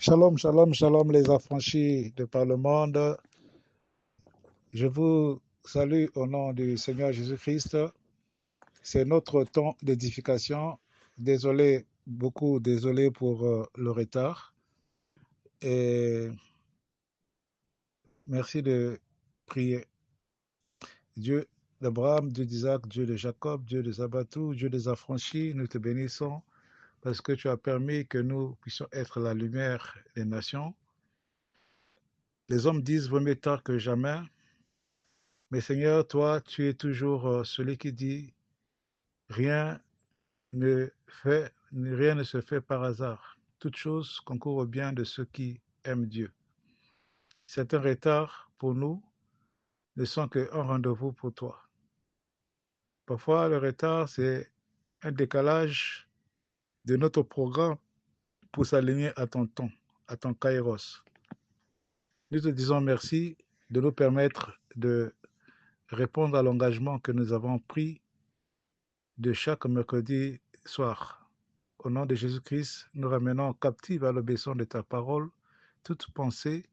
Shalom, shalom, shalom les affranchis de par le monde. Je vous salue au nom du Seigneur Jésus-Christ. C'est notre temps d'édification. Désolé, beaucoup désolé pour le retard. Et merci de prier. Dieu d'Abraham, Dieu d'Isaac, Dieu de Jacob, Dieu de Zabatou, Dieu des affranchis, nous te bénissons parce que tu as permis que nous puissions être la lumière des nations. Les hommes disent vaut mieux tard que jamais. Mais Seigneur, toi, tu es toujours celui qui dit rien rien ne se fait par hasard. Toute chose concourt au bien de ceux qui aiment Dieu. Certains retards pour nous ne sont qu'un rendez-vous pour toi. Parfois, le retard, c'est un décalage de notre programme pour s'aligner à ton temps, à ton kairos. Nous te disons merci de nous permettre de répondre à l'engagement que nous avons pris de chaque mercredi soir. Au nom de Jésus-Christ, nous ramenons captifs à l'obéissance de ta parole toute pensée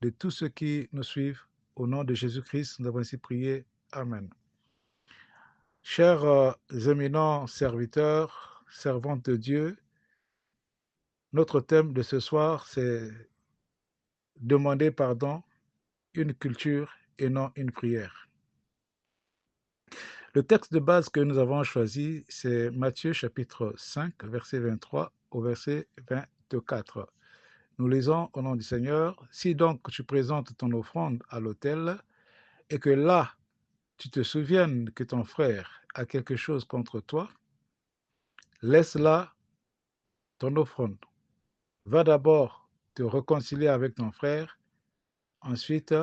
de tous ceux qui nous suivent. Au nom de Jésus-Christ, nous avons ainsi prié. Amen. Chers éminents serviteurs, servantes de Dieu, notre thème de ce soir, c'est demander pardon, une culture et non une prière. Le texte de base que nous avons choisi, c'est Matthieu chapitre 5, verset 23 au verset 24. Nous lisons au nom du Seigneur, si donc tu présentes ton offrande à l'autel et que là, tu te souviennes que ton frère a quelque chose contre toi, laisse là ton offrande. Va d'abord te réconcilier avec ton frère, ensuite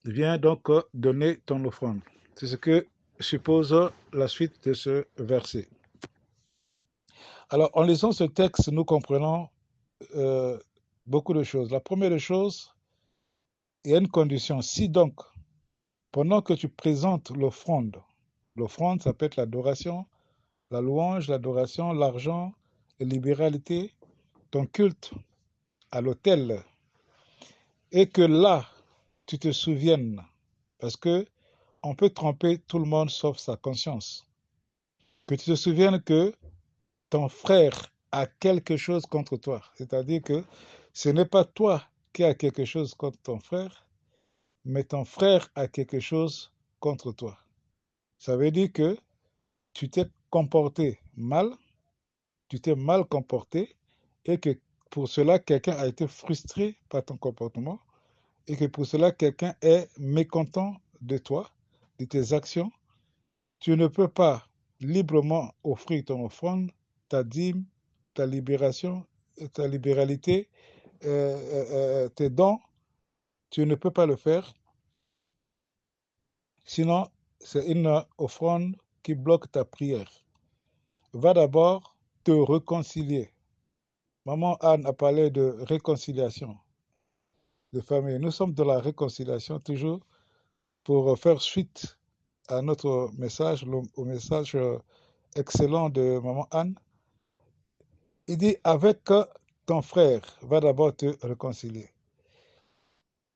viens donc donner ton offrande. C'est ce que suppose la suite de ce verset. Alors, en lisant ce texte, nous comprenons beaucoup de choses. La première chose, il y a une condition. Si donc, pendant que tu présentes l'offrande, l'offrande, ça peut être l'adoration, la louange, l'adoration, l'argent, la libéralité, ton culte à l'autel, et que là, tu te souviennes, parce que on peut tromper tout le monde sauf sa conscience, que tu te souviennes que ton frère a quelque chose contre toi, c'est-à-dire que ce n'est pas toi qui as quelque chose contre ton frère, mais ton frère a quelque chose contre toi. Ça veut dire que tu t'es comporté mal, tu t'es mal comporté et que pour cela, quelqu'un a été frustré par ton comportement et que pour cela, quelqu'un est mécontent de toi, de tes actions. Tu ne peux pas librement offrir ton offrande, ta dîme, ta libération, ta libéralité, tes dons. Tu ne peux pas le faire. Sinon, c'est une offrande qui bloque ta prière. Va d'abord te réconcilier. Maman Anne a parlé de réconciliation de famille. Nous sommes dans la réconciliation toujours pour faire suite à notre message, au message excellent de Maman Anne. Il dit, avec ton frère, va d'abord te réconcilier.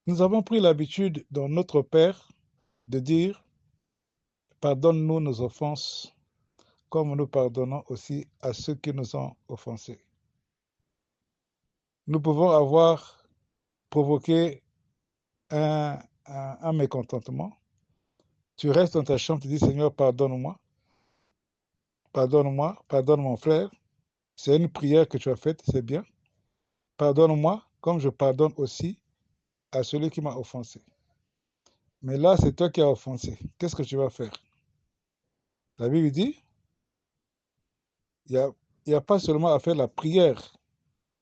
Nous avons pris l'habitude dans notre Père de dire, pardonne-nous nos offenses, comme nous pardonnons aussi à ceux qui nous ont offensés. Nous pouvons avoir provoqué un mécontentement. Tu restes dans ta chambre, tu dis, Seigneur, pardonne-moi, pardonne-moi, pardonne mon frère. C'est une prière que tu as faite, c'est bien. Pardonne-moi, comme je pardonne aussi à celui qui m'a offensé. Mais là, c'est toi qui as offensé. Qu'est-ce que tu vas faire? La Bible dit, il n'y a pas seulement à faire la prière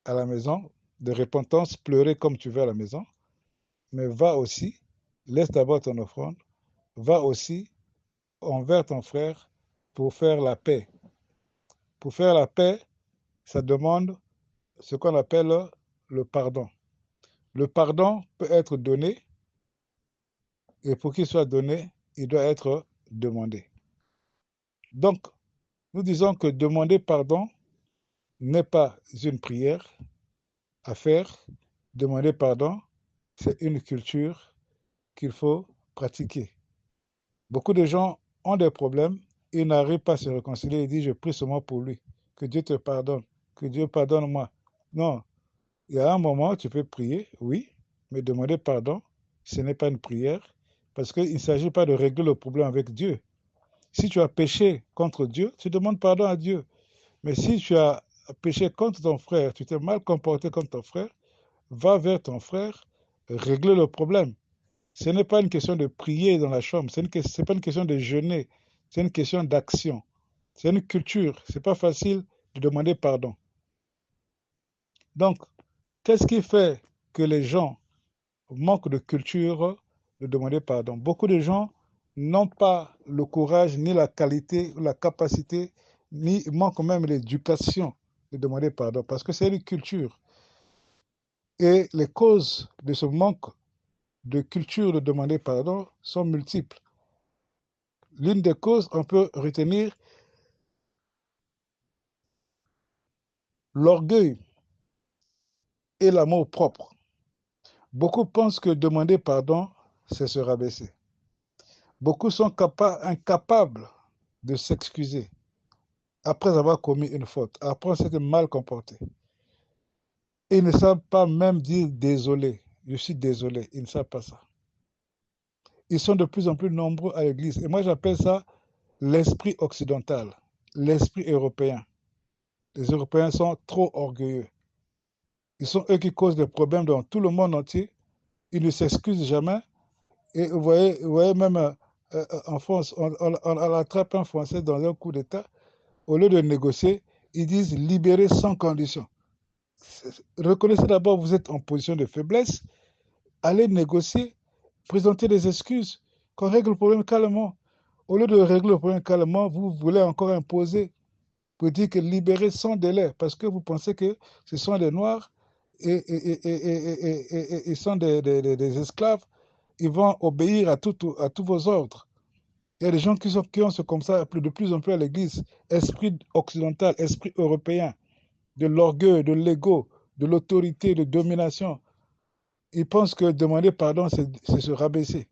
à la maison, de repentance, pleurer comme tu veux à la maison, mais va aussi, laisse d'abord ton offrande, va aussi envers ton frère pour faire la paix. Pour faire la paix, ça demande ce qu'on appelle le pardon. Le pardon peut être donné, et pour qu'il soit donné, il doit être demandé. Donc, nous disons que demander pardon n'est pas une prière à faire. Demander pardon, c'est une culture qu'il faut pratiquer. Beaucoup de gens ont des problèmes, ils n'arrivent pas à se réconcilier, ils disent je prie seulement pour lui, que Dieu te pardonne, que Dieu pardonne moi. Non, il y a un moment, tu peux prier, oui, mais demander pardon, ce n'est pas une prière, parce qu'il ne s'agit pas de régler le problème avec Dieu. Si tu as péché contre Dieu, tu demandes pardon à Dieu. Mais si tu as péché contre ton frère, tu t'es mal comporté contre ton frère, va vers ton frère, régler le problème. Ce n'est pas une question de prier dans la chambre, ce n'est pas une question de jeûner, c'est une question d'action. C'est une culture, ce n'est pas facile de demander pardon. Donc, qu'est-ce qui fait que les gens manquent de culture de demander pardon? Beaucoup de gens n'ont pas le courage, ni la qualité, la capacité, ni manquent même l'éducation de demander pardon, parce que c'est une culture. Et les causes de ce manque de culture de demander pardon sont multiples. L'une des causes, on peut retenir l'orgueil et l'amour propre. Beaucoup pensent que demander pardon, c'est se rabaisser. Beaucoup sont incapables de s'excuser après avoir commis une faute, après s'être mal comporté. Ils ne savent pas même dire désolé. Je suis désolé. Ils ne savent pas ça. Ils sont de plus en plus nombreux à l'église. Et moi, j'appelle ça l'esprit occidental, l'esprit européen. Les Européens sont trop orgueilleux. Ils sont eux qui causent des problèmes dans tout le monde entier. Ils ne s'excusent jamais. Et vous voyez même en France, on attrape un Français dans un coup d'État. Au lieu de négocier, ils disent libérer sans condition. Reconnaissez d'abord que vous êtes en position de faiblesse. Allez négocier, présenter des excuses, qu'on règle le problème calmement. Au lieu de régler le problème calmement, vous voulez encore imposer pour dire que libérer sans délai, parce que vous pensez que ce sont des Noirs et sont des esclaves, ils vont obéir à tous vos ordres. Il y a des gens qui ont ce comme ça de plus en plus à l'Église. Esprit occidental, esprit européen, de l'orgueil, de l'ego, de l'autorité, de domination. Ils pensent que demander pardon, c'est se rabaisser.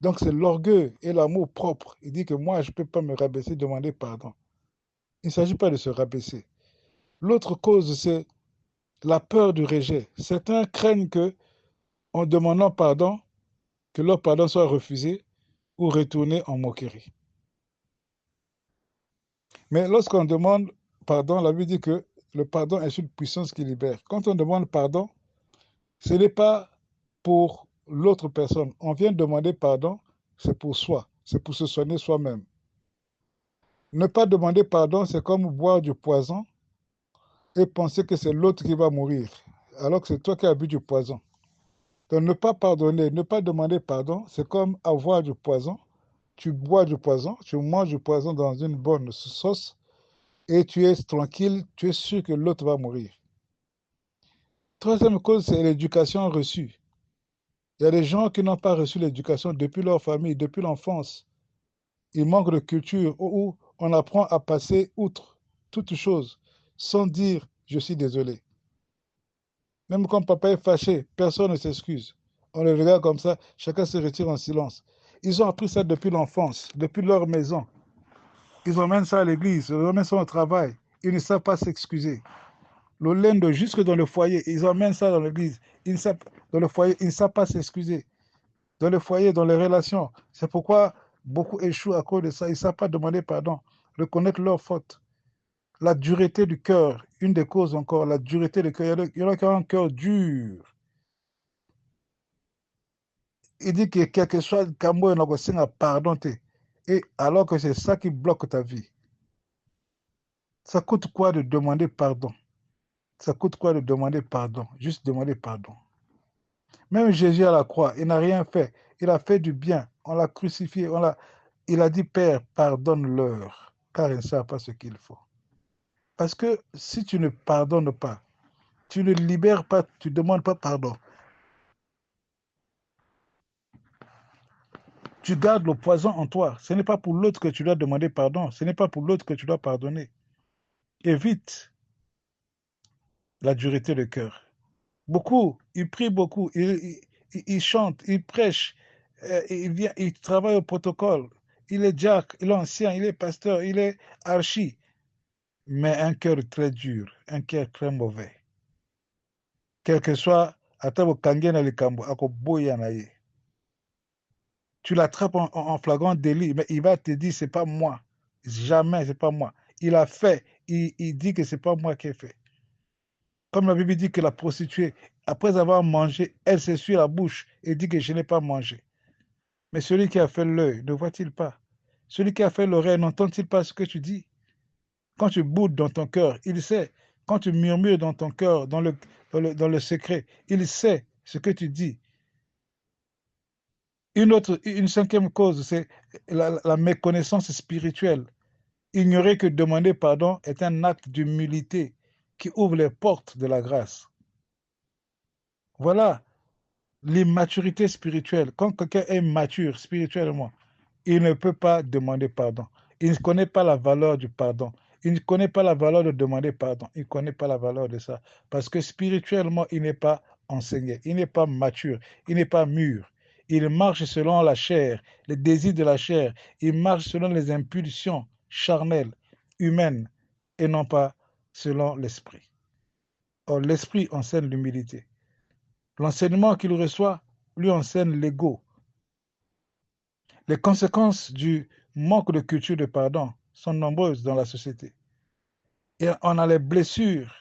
Donc c'est l'orgueil et l'amour propre. Il dit que moi, je ne peux pas me rabaisser, demander pardon. Il ne s'agit pas de se rabaisser. L'autre cause, c'est la peur du rejet. Certains craignent que, en demandant pardon, que leur pardon soit refusé ou retourné en moquerie. Mais lorsqu'on demande pardon, la Bible dit que le pardon est une puissance qui libère. Quand on demande pardon, ce n'est pas pour l'autre personne. On vient demander pardon, c'est pour soi, c'est pour se soigner soi-même. Ne pas demander pardon, c'est comme boire du poison et penser que c'est l'autre qui va mourir, alors que c'est toi qui as bu du poison. Donc ne pas pardonner, ne pas demander pardon, c'est comme avoir du poison. Tu bois du poison, tu manges du poison dans une bonne sauce et tu es tranquille, tu es sûr que l'autre va mourir. Troisième cause, c'est l'éducation reçue. Il y a des gens qui n'ont pas reçu l'éducation depuis leur famille, depuis l'enfance. Ils manquent de culture où on apprend à passer outre toute chose sans dire je suis désolé. Même quand papa est fâché, personne ne s'excuse. On le regarde comme ça, chacun se retire en silence. Ils ont appris ça depuis l'enfance, depuis leur maison. Ils emmènent ça à l'église, ils emmènent ça au travail. Ils ne savent pas s'excuser. Le lundi, jusque dans le foyer, ils emmènent ça dans l'église. Dans le foyer, ils ne savent pas s'excuser. Dans le foyer, dans les relations. C'est pourquoi beaucoup échouent à cause de ça. Ils ne savent pas demander pardon, reconnaître leurs fautes. La dureté du cœur, une des causes encore, la dureté du cœur. Il y en a qui ont un cœur dur. Il dit que quelque chose, Kambo et a pardon. Et alors que c'est ça qui bloque ta vie. Ça coûte quoi de demander pardon? Ça coûte quoi de demander pardon? Juste demander pardon. Même Jésus à la croix, il n'a rien fait. Il a fait du bien. On l'a crucifié. Il a dit, Père, pardonne-leur, car ils ne savent pas ce qu'il faut. Parce que si tu ne pardonnes pas, tu ne libères pas, tu ne demandes pas pardon. Tu gardes le poison en toi. Ce n'est pas pour l'autre que tu dois demander pardon. Ce n'est pas pour l'autre que tu dois pardonner. Évite la dureté de cœur. Beaucoup, ils prient beaucoup, ils chantent, ils prêchent, il travaille au protocole. Il est diacre, il est ancien, il est pasteur, il est archi. Mais un cœur très dur, un cœur très mauvais. Quel que soit, atabo kangena likambo, ako boya na ye. Tu l'attrapes en flagrant délit, mais il va te dire, c'est pas moi. Jamais, c'est pas moi. Il a fait, il dit que c'est pas moi qui ai fait. Comme la Bible dit que la prostituée, après avoir mangé, elle s'essuie la bouche et dit que je n'ai pas mangé. Mais celui qui a fait l'œil, ne voit-il pas? Celui qui a fait l'oreille, n'entend-il pas ce que tu dis? Quand tu boudes dans ton cœur, il sait. Quand tu murmures dans ton cœur, dans le secret, il sait ce que tu dis. Une cinquième cause, c'est la méconnaissance spirituelle. Ignorer que demander pardon est un acte d'humilité qui ouvre les portes de la grâce. Voilà l'immaturité spirituelle. Quand quelqu'un est mature spirituellement, il ne peut pas demander pardon. Il ne connaît pas la valeur du pardon. Il ne connaît pas la valeur de demander pardon. Il ne connaît pas la valeur de ça. Parce que spirituellement, il n'est pas enseigné. Il n'est pas mature. Il n'est pas mûr. Il marche selon la chair, les désirs de la chair. Il marche selon les impulsions charnelles, humaines, et non pas selon l'esprit. Or, l'esprit enseigne l'humilité. L'enseignement qu'il reçoit lui enseigne l'ego. Les conséquences du manque de culture de pardon sont nombreuses dans la société. Et on a les blessures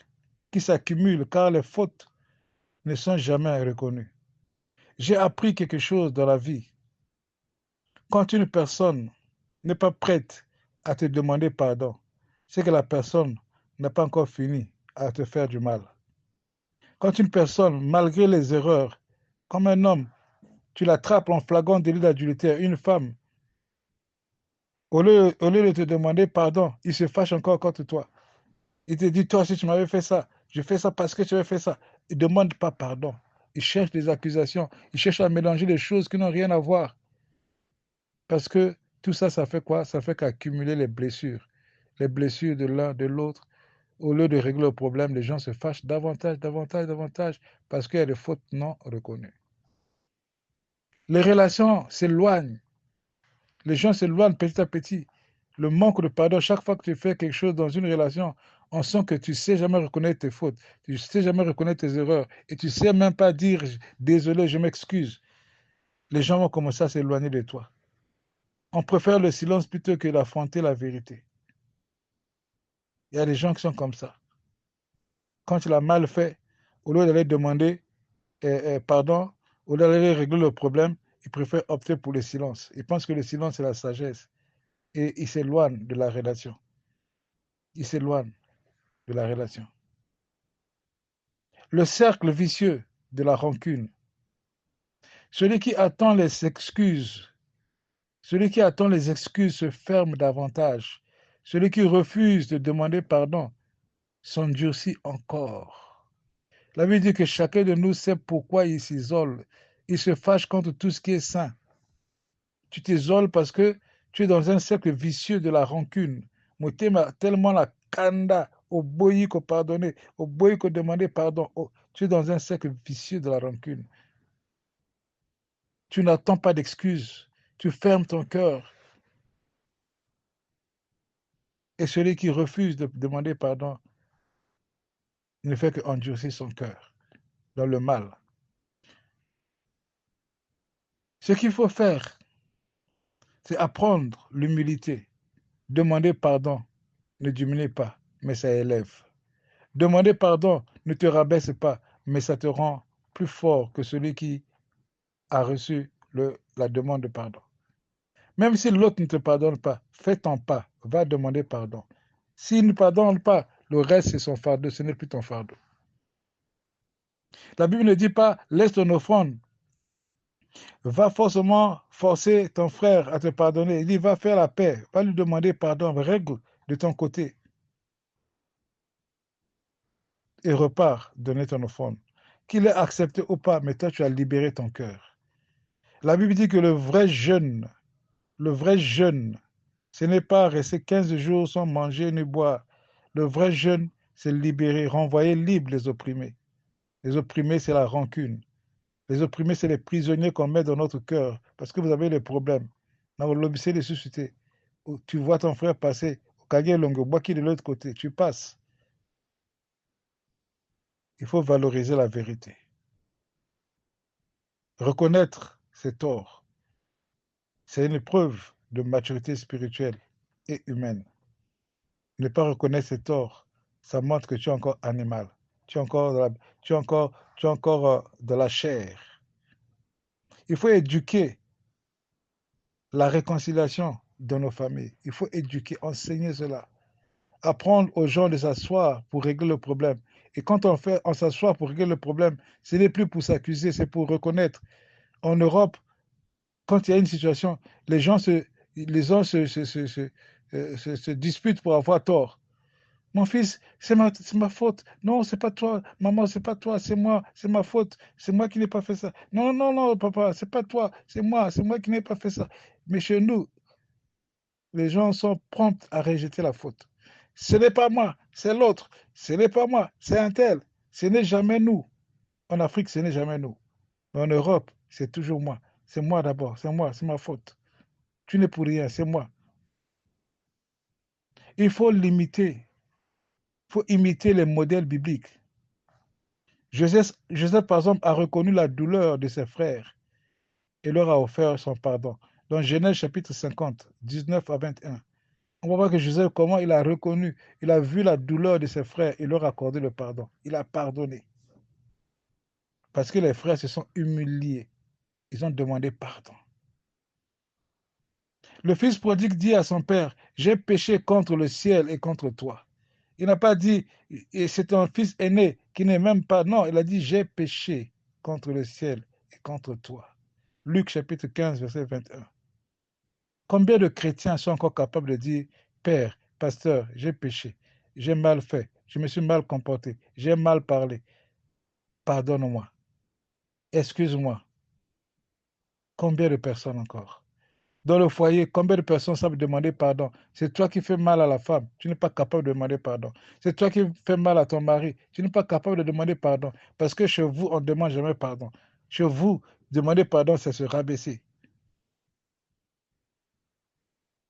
qui s'accumulent car les fautes ne sont jamais reconnues. J'ai appris quelque chose dans la vie. Quand une personne n'est pas prête à te demander pardon, c'est que la personne n'a pas encore fini à te faire du mal. Quand une personne, malgré les erreurs, comme un homme, tu l'attrapes en flagrant délit d'adultère, une femme, au lieu de te demander pardon, il se fâche encore contre toi. Il te dit, toi, si tu m'avais fait ça, je fais ça parce que tu avais fait ça. Il ne demande pas pardon. Il cherche des accusations. Il cherche à mélanger des choses qui n'ont rien à voir. Parce que tout ça, ça fait quoi? Ça fait qu'accumuler les blessures. Les blessures de l'un, de l'autre. Au lieu de régler le problème, les gens se fâchent davantage, davantage, davantage, parce qu'il y a des fautes non reconnues. Les relations s'éloignent. Les gens s'éloignent petit à petit. Le manque de pardon, chaque fois que tu fais quelque chose dans une relation, on sent que tu ne sais jamais reconnaître tes fautes, tu ne sais jamais reconnaître tes erreurs, et tu ne sais même pas dire désolé, je m'excuse. Les gens vont commencer à s'éloigner de toi. On préfère le silence plutôt que d'affronter la vérité. Il y a des gens qui sont comme ça. Quand tu l'as mal fait, au lieu d'aller demander pardon, au lieu d'aller régler le problème, ils préfèrent opter pour le silence. Ils pensent que le silence, c'est la sagesse. Et ils s'éloignent de la relation. Ils s'éloignent de la relation. Le cercle vicieux de la rancune. Celui qui attend les excuses, celui qui attend les excuses se ferme davantage. Celui qui refuse de demander pardon s'endurcit encore. La Bible dit que chacun de nous sait pourquoi il s'isole. Il se fâche contre tout ce qui est saint. Tu t'isoles parce que tu es dans un cercle vicieux de la rancune. Motema tellement la kanda, au boyi qu'on pardonner, au boyi qu'on demander pardon. Tu es dans un cercle vicieux de la rancune. Tu n'attends pas d'excuses. Tu fermes ton cœur. Et celui qui refuse de demander pardon ne fait qu'endurcir son cœur dans le mal. Ce qu'il faut faire, c'est apprendre l'humilité. Demander pardon ne diminue pas, mais ça élève. Demander pardon ne te rabaisse pas, mais ça te rend plus fort que celui qui a reçu la demande de pardon. Même si l'autre ne te pardonne pas, fais ton pas, va demander pardon. S'il ne pardonne pas, le reste c'est son fardeau, ce n'est plus ton fardeau. La Bible ne dit pas, laisse ton offrande. Va forcément forcer ton frère à te pardonner. Il dit, va faire la paix, va lui demander pardon, règle de ton côté. Et repars donner ton offrande. Qu'il ait accepté ou pas, mais toi tu as libéré ton cœur. La Bible dit que le vrai jeûne, ce n'est pas rester 15 jours sans manger ni boire. Le vrai jeûne, c'est libérer, renvoyer libre les opprimés. Les opprimés, c'est la rancune. Les opprimés, c'est les prisonniers qu'on met dans notre cœur parce que vous avez des problèmes. Dans l'objet de susciter. Tu vois ton frère passer, au Kage Longo, qui de l'autre côté, tu passes. Il faut valoriser la vérité. Reconnaître ses torts, c'est une preuve de maturité spirituelle et humaine. Ne pas reconnaître ses torts, ça montre que tu es encore animal. Tu es encore de la chair. Il faut éduquer la réconciliation dans nos familles. Il faut éduquer, enseigner cela. Apprendre aux gens de s'asseoir pour régler le problème. Et quand on s'assoit pour régler le problème, ce n'est plus pour s'accuser, c'est pour reconnaître. En Europe, quand il y a une situation, les gens se disputent pour avoir tort. Mon fils, c'est ma faute. Non, c'est pas toi. Maman, c'est pas toi, c'est moi, c'est ma faute. C'est moi qui n'ai pas fait ça. Non, non, non, papa, c'est pas toi, c'est moi qui n'ai pas fait ça. Mais chez nous, les gens sont prompts à rejeter la faute. Ce n'est pas moi, c'est l'autre. Ce n'est pas moi, c'est un tel. Ce n'est jamais nous. En Afrique, ce n'est jamais nous. Mais en Europe, c'est toujours moi. C'est moi d'abord, c'est moi, c'est ma faute. Tu n'es pour rien, c'est moi. Il faut l'imiter. Il faut imiter les modèles bibliques. Joseph, par exemple, a reconnu la douleur de ses frères et leur a offert son pardon. Dans Genèse chapitre 50, 19 à 21. On va voir que Joseph, comment il a reconnu, il a vu la douleur de ses frères et leur a accordé le pardon. Il a pardonné. Parce que les frères se sont humiliés. Ils ont demandé pardon. Le fils prodigue dit à son père, j'ai péché contre le ciel et contre toi. Il n'a pas dit, et c'est un fils aîné qui n'est même pas, non, il a dit, j'ai péché contre le ciel et contre toi. Luc chapitre 15, verset 21. Combien de chrétiens sont encore capables de dire, Père, pasteur, j'ai péché, j'ai mal fait, je me suis mal comporté, j'ai mal parlé, pardonne-moi, excuse-moi. Combien de personnes encore? Dans le foyer, combien de personnes savent demander pardon? C'est toi qui fais mal à la femme, tu n'es pas capable de demander pardon. C'est toi qui fais mal à ton mari, tu n'es pas capable de demander pardon. Parce que chez vous, on ne demande jamais pardon. Chez vous, demander pardon, c'est se rabaisser.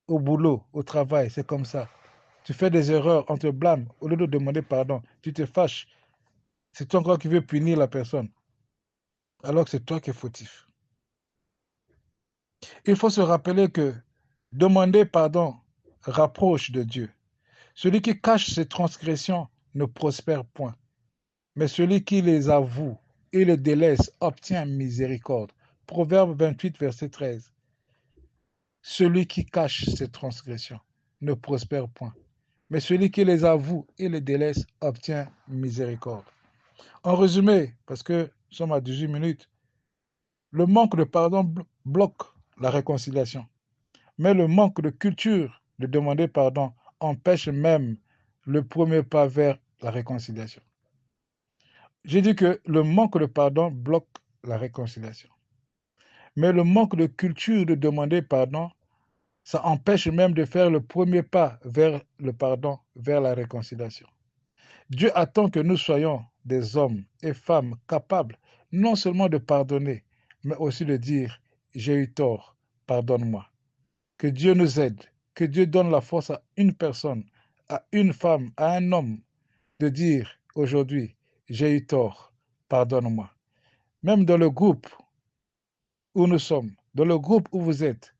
Au boulot, au travail, c'est comme ça. Tu fais des erreurs, on te blâme. Au lieu de demander pardon, tu te fâches. C'est toi encore qui veux punir la personne, alors que c'est toi qui es fautif. Il faut se rappeler que demander pardon rapproche de Dieu. Celui qui cache ses transgressions ne prospère point, mais celui qui les avoue et les délaisse obtient miséricorde. Proverbe 28, verset 13. Celui qui cache ses transgressions ne prospère point, mais celui qui les avoue et les délaisse obtient miséricorde. En résumé, parce que nous sommes à 18 minutes, le manque de pardon bloque la réconciliation, mais le manque de culture de demander pardon empêche même le premier pas vers la réconciliation. J'ai dit que le manque de pardon bloque la réconciliation, mais le manque de culture de demander pardon, ça empêche même de faire le premier pas vers le pardon, vers la réconciliation. Dieu attend que nous soyons des hommes et femmes capables non seulement de pardonner, mais aussi de dire, j'ai eu tort, pardonne-moi. Que Dieu nous aide, que Dieu donne la force à une personne, à une femme, à un homme, de dire aujourd'hui, j'ai eu tort, pardonne-moi. Même dans le groupe où nous sommes, dans le groupe où vous êtes,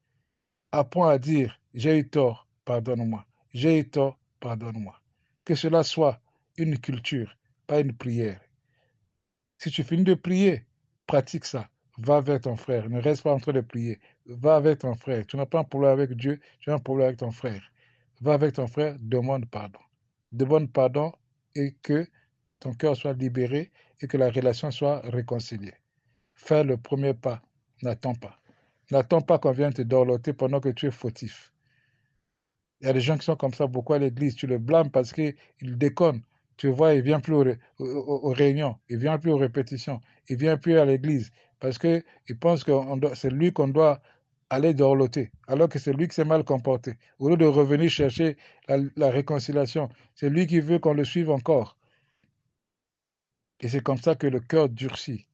apprends à dire, j'ai eu tort, pardonne-moi. J'ai eu tort, pardonne-moi. Que cela soit une culture, pas une prière. Si tu finis de prier, pratique ça. Va vers ton frère. Ne reste pas en train de prier. Va avec ton frère. Tu n'as pas un problème avec Dieu, tu as un problème avec ton frère. Va avec ton frère, demande pardon. Demande pardon et que ton cœur soit libéré et que la relation soit réconciliée. Fais le premier pas. N'attends pas. N'attends pas qu'on vienne te dorloter pendant que tu es fautif. Il y a des gens qui sont comme ça beaucoup à l'église. Tu le blâmes parce qu'il déconne. Tu vois, il ne vient plus aux réunions, il ne vient plus aux répétitions, il ne vient plus à l'église parce qu'il pense que c'est lui qu'on doit aller dorloter, alors que c'est lui qui s'est mal comporté. Au lieu de revenir chercher la réconciliation, c'est lui qui veut qu'on le suive encore. Et c'est comme ça que le cœur durcit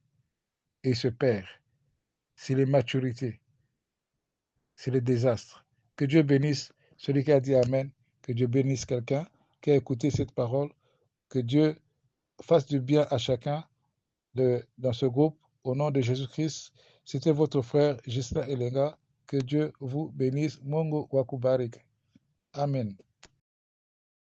et se perd. C'est l'immaturité, c'est le désastre. Que Dieu bénisse celui qui a dit Amen, que Dieu bénisse quelqu'un qui a écouté cette parole, que Dieu fasse du bien à chacun dans ce groupe. Au nom de Jésus-Christ, c'était votre frère Gisela Elenga. Que Dieu vous bénisse. Mungu wakubariki. Amen.